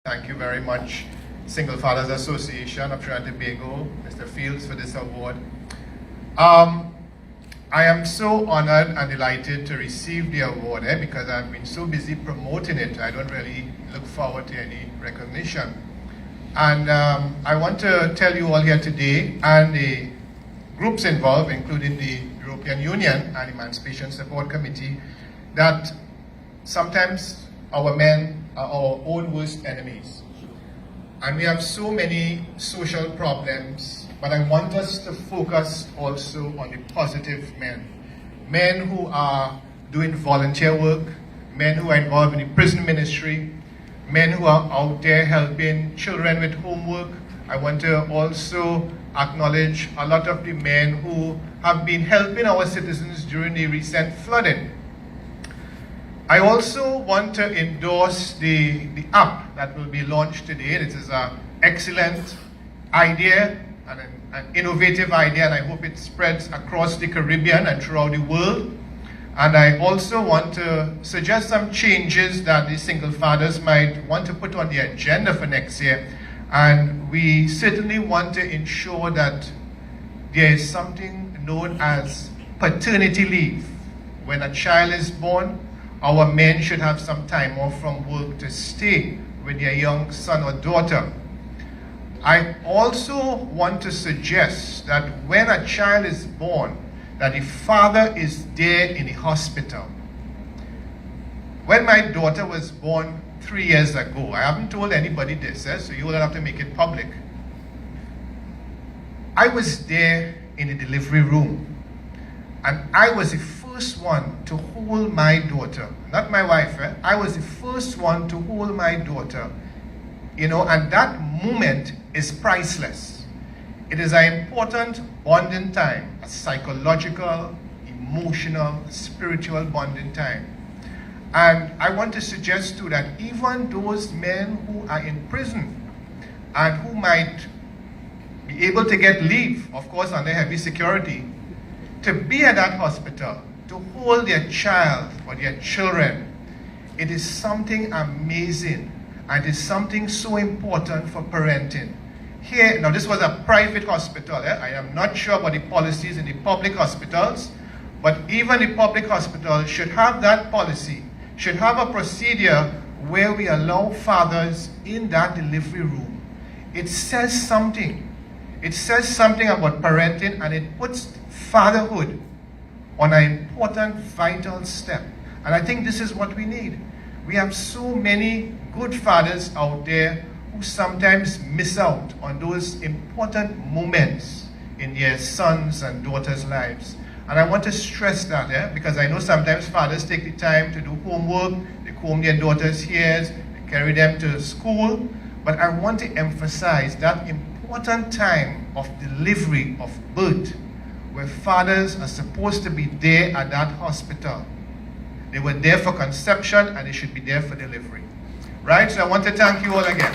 Thank you very much, Single Fathers Association of Trinidad and Tobago, Mr. Fields, for this award. I am so honored and delighted to receive the award because I've been so busy promoting it, I don't really look forward to any recognition. And I want to tell you all here today, and the groups involved, including the European Union and Emancipation Support Committee, that sometimes our men are our own worst enemies. And we have so many social problems, but I want us to focus also on the positive men. Men who are doing volunteer work, men who are involved in the prison ministry, men who are out there helping children with homework. I want to also acknowledge a lot of the men who have been helping our citizens during the recent flooding. I also want to endorse the app that will be launched today. This is an excellent idea and an innovative idea, and I hope it spreads across the Caribbean and throughout the world. And I also want to suggest some changes that the single fathers might want to put on the agenda for next year. And we certainly want to ensure that there is something known as paternity leave. When a child is born, our men should have some time off from work to stay with their young son or daughter. I also want to suggest that when a child is born, that the father is there in the hospital. When my daughter was born 3 years ago, I haven't told anybody this, so you will have to make it public. I was there in the delivery room, and I was the first one to hold my daughter, not my wife. I was the first one to hold my daughter, and that moment is priceless. It is an important bonding time, a psychological, emotional, spiritual bonding time. And I want to suggest too that even those men who are in prison and who might be able to get leave, of course under heavy security, to be at that hospital, to hold their child or their children, it is something amazing, and it is something so important for parenting. Here, now this was a private hospital. I am not sure about the policies in the public hospitals, but even the public hospital should have that policy, should have a procedure where we allow fathers in that delivery room. It says something. It says something about parenting, and it puts fatherhood on an important, vital step. And I think this is what we need. We have so many good fathers out there who sometimes miss out on those important moments in their sons and daughters' lives. And I want to stress that, because I know sometimes fathers take the time to do homework, they comb their daughters' hairs, they carry them to school, but I want to emphasize that important time of delivery, of birth, where fathers are supposed to be there at that hospital. They were there for conception, and they should be there for delivery. Right? So I want to thank you all again.